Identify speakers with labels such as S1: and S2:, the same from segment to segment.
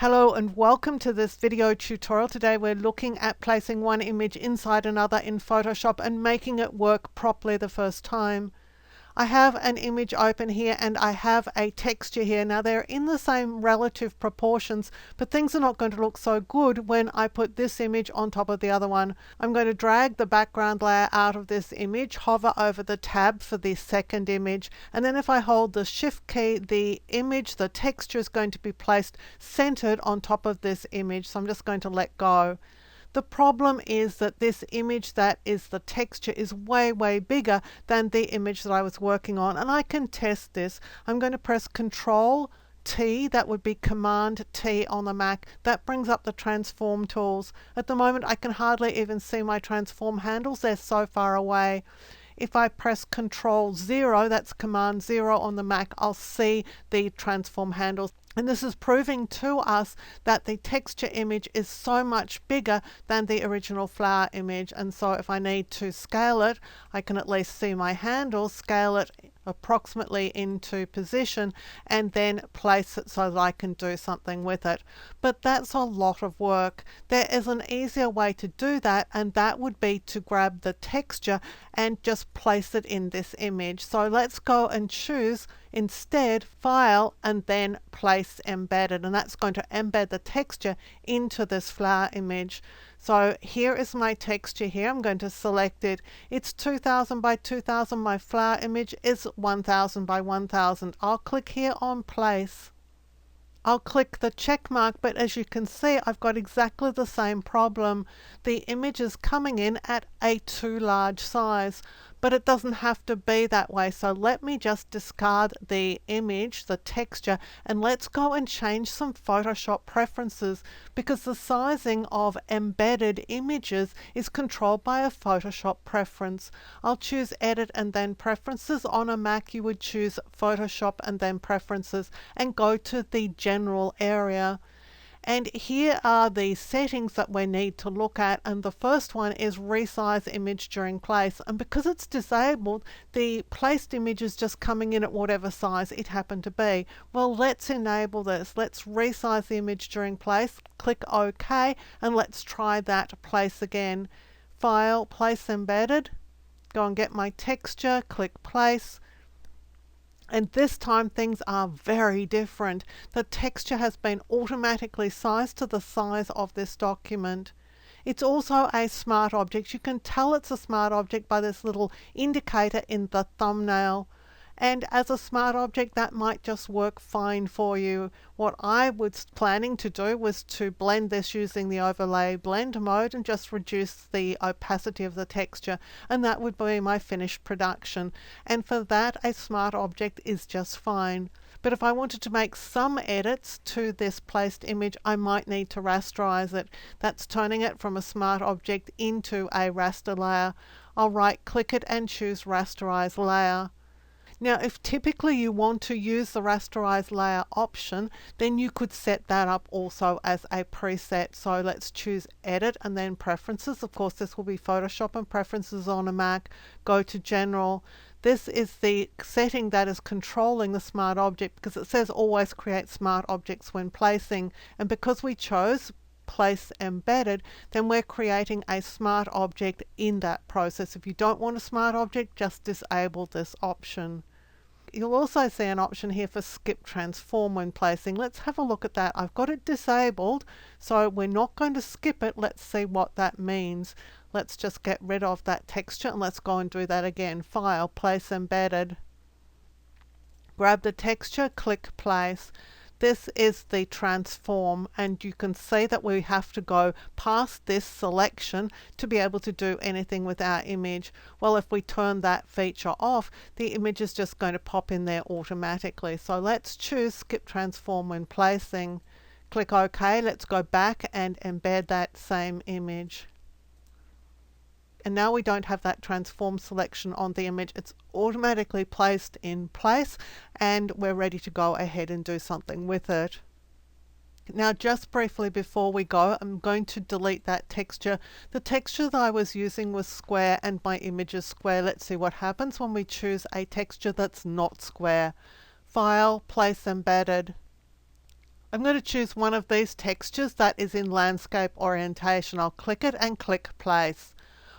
S1: Hello and welcome to this video tutorial. Today we're looking at placing one image inside another in Photoshop and making it work properly the first time. I have an image open here and I have a texture here. Now they're in the same relative proportions, but things are not going to look so good when I put this image on top of the other one. I'm going to drag the background layer out of this image, hover over the tab for the second image, and then if I hold the shift key, the image, the texture is going to be placed centered on top of this image. So I'm just going to let go. The problem is that this image that is the texture is way bigger than the image that I was working on, and I can test this. I'm going to press Control T, that would be Command T on the Mac. That brings up the transform tools. At the moment I can hardly even see my transform handles, they're so far away. If I press Control 0, that's Command 0 on the Mac, I'll see the transform handles. And this is proving to us that the texture image is so much bigger than the original flower image. And so if I need to scale it, I can at least see my handles, scale it approximately into position, and then place it so that I can do something with it. But that's a lot of work. There is an easier way to do that, and that would be to grab the texture and just place it in this image. So let's go and choose instead File and then Place Embedded, and that's going to embed the texture into this flower image. So here is my texture here. I'm going to select it. It's 2000 by 2000. My flower image is 1000 by 1000. I'll click here on Place. I'll click the check mark, but as you can see, I've got exactly the same problem. The image is coming in at a too large size, but it doesn't have to be that way. So let me just discard the image, the texture, and let's go and change some Photoshop preferences, because the sizing of embedded images is controlled by a Photoshop preference. I'll choose Edit and then Preferences. On a Mac you would choose Photoshop and then Preferences and go to the General area. And here are the settings that we need to look at, and the first one is Resize Image during place, and because it's disabled, the placed image is just coming in at whatever size it happened to be. Well, let's enable this. Let's resize the image during place, click OK, and let's try that place again. File, Place Embedded, go and get my texture, click Place. And this time things are very different. The texture has been automatically sized to the size of this document. It's also a smart object. You can tell it's a smart object by this little indicator in the thumbnail. And as a smart object, that might just work fine for you. What I was planning to do was to blend this using the overlay blend mode and just reduce the opacity of the texture, and that would be my finished production. And for that, a smart object is just fine. But if I wanted to make some edits to this placed image, I might need to rasterize it. That's turning it from a smart object into a raster layer. I'll right click it and choose Rasterize Layer. Now, if typically you want to use the rasterize layer option, then you could set that up also as a preset. So let's choose Edit and then Preferences. Of course, this will be Photoshop and Preferences on a Mac. Go to General. This is the setting that is controlling the smart object, because it says always create smart objects when placing. And because we chose Place Embedded, then we're creating a smart object in that process. If you don't want a smart object, just disable this option. You'll also see an option here for Skip Transform when placing. Let's have a look at that. I've got it disabled, so we're not going to skip it. Let's see what that means. Let's just get rid of that texture and let's go and do that again. File, Place Embedded. Grab the texture, click Place. This is the transform, and you can see that we have to go past this selection to be able to do anything with our image. Well, if we turn that feature off, the image is just going to pop in there automatically. So let's choose Skip Transform when placing. Click OK. Let's go back and embed that same image. And now we don't have that transform selection on the image. It's automatically placed in place, and we're ready to go ahead and do something with it. Now, just briefly before we go, I'm going to delete that texture. The texture that I was using was square and my image is square. Let's see what happens when we choose a texture that's not square. File, Place Embedded. I'm going to choose one of these textures that is in landscape orientation. I'll click it and click place.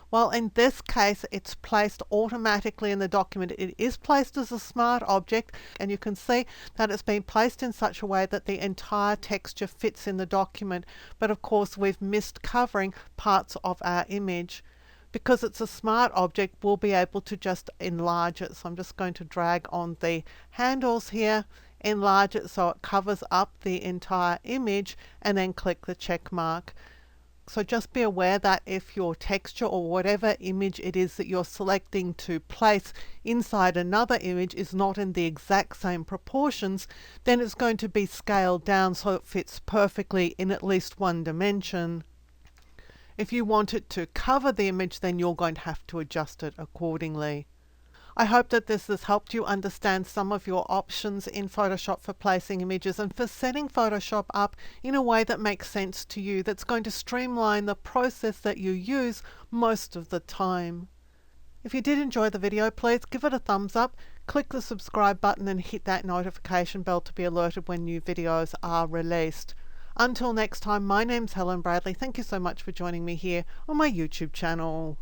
S1: Well, in this case, it's placed automatically in the document. It is placed as a smart object, and you can see that it's been placed in such a way that the entire texture fits in the document. But of course, we've missed covering parts of our image. Because it's a smart object, we'll be able to just enlarge it. So I'm just going to drag on the handles here, enlarge it so it covers up the entire image, and then click the check mark. So just be aware that if your texture or whatever image it is that you're selecting to place inside another image is not in the exact same proportions, then it's going to be scaled down so it fits perfectly in at least one dimension. If you want it to cover the image, then you're going to have to adjust it accordingly. I hope that this has helped you understand some of your options in Photoshop for placing images and for setting Photoshop up in a way that makes sense to you, that's going to streamline the process that you use most of the time. If you did enjoy the video, please give it a thumbs up, click the subscribe button and hit that notification bell to be alerted when new videos are released. Until next time, my name's Helen Bradley. Thank you so much for joining me here on my YouTube channel.